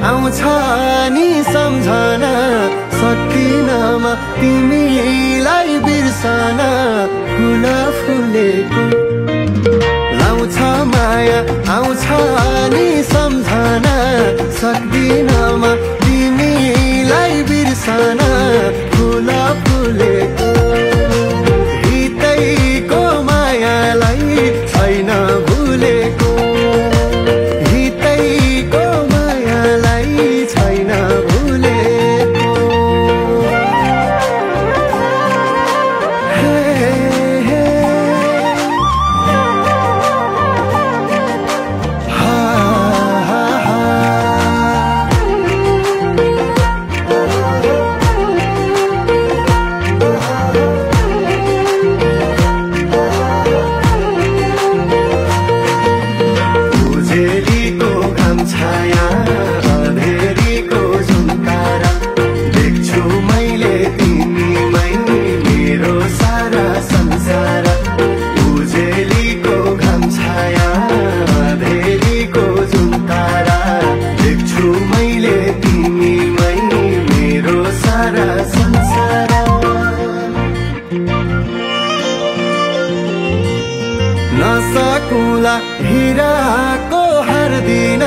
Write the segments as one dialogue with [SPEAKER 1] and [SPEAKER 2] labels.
[SPEAKER 1] आउँछ नि सम्झना सक्दिन म तिमीलाई बिर्सन फुल फुलेको लाउँछ माया आउँछ नि सम्झना सक्दिन म तिमीलाई बिर्सन फुल फुलेको हितैको मायालाई छैन भुलेको नसकुला हिराको हर्दिन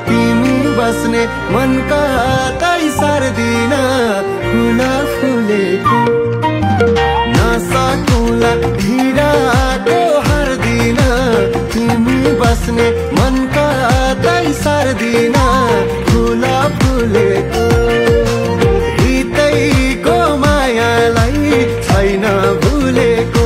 [SPEAKER 1] तिमी बस्ने मन कतै सर्दिन फुल फुलेको नसकुला हिराको हर्दिन तिमी बस्ने मन कतै सर्दिन फुल फुलेको हितैको मायालाई छैन भुलेको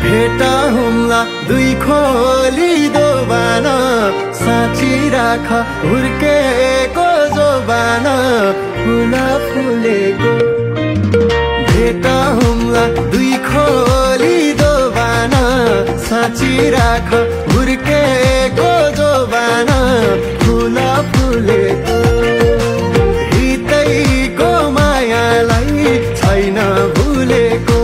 [SPEAKER 1] भेट हुम्ला दुई खोली दोबान साँची राख हुर्केको जोबान फुल फुलेको भेट हुम्ला दुई खोली दोबान साँची राख हुर्केको जोबान फुल फुलेको हितैको मायालाई छैन भुलेको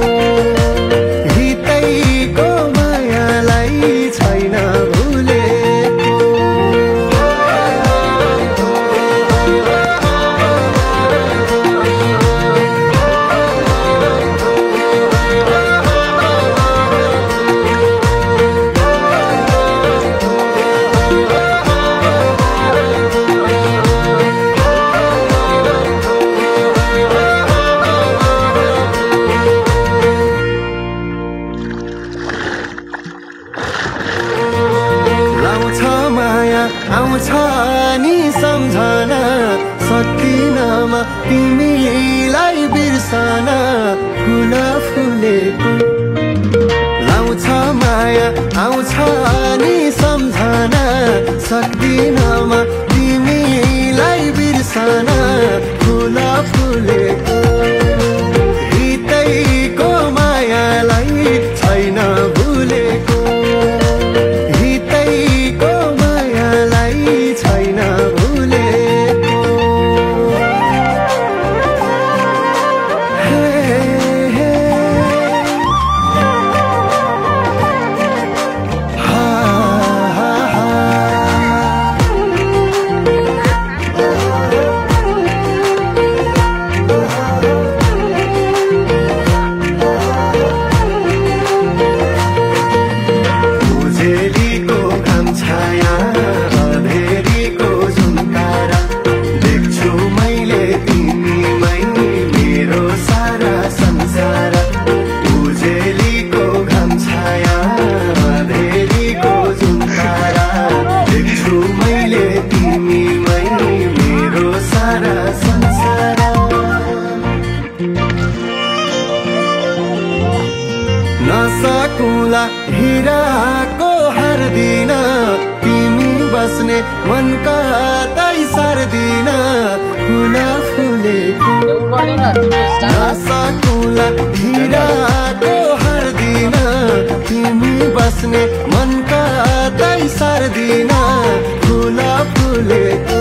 [SPEAKER 1] आउँछ नि सम्झना सक्दिन म तिमीलाई बिर्सन फुल फुलेको लाउँछ माया आउँछ नि सम्झना सक्दिन म तिमीलाई बिर्सन फुल फुलेको हितैको मायालाई छैन भुलेको हितै बस्ने मन कतै सर्दिन फुल फुलेको नसकुला हिराको हर्दिन तिमी बस्ने मन कतै सर्दिन फुल फुलेको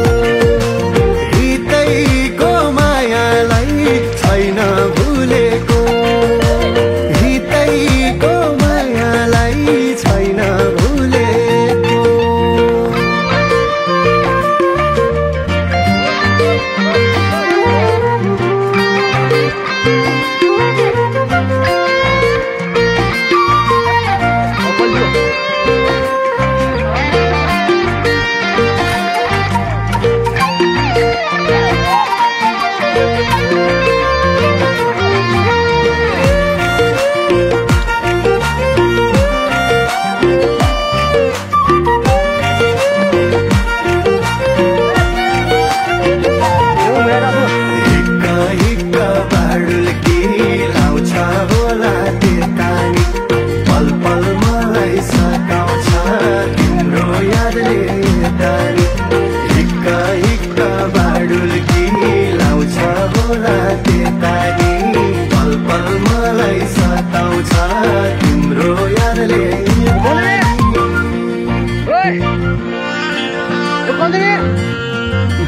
[SPEAKER 1] हितैको मायालाई छैन भुलेको हितैको मायालाई छैन भुलेको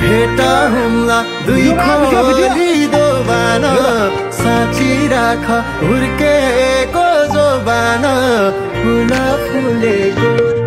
[SPEAKER 1] भेटा हुम्ला दुई खोली दोबान साँची राख हुर्केको जोबान फुल फुलेको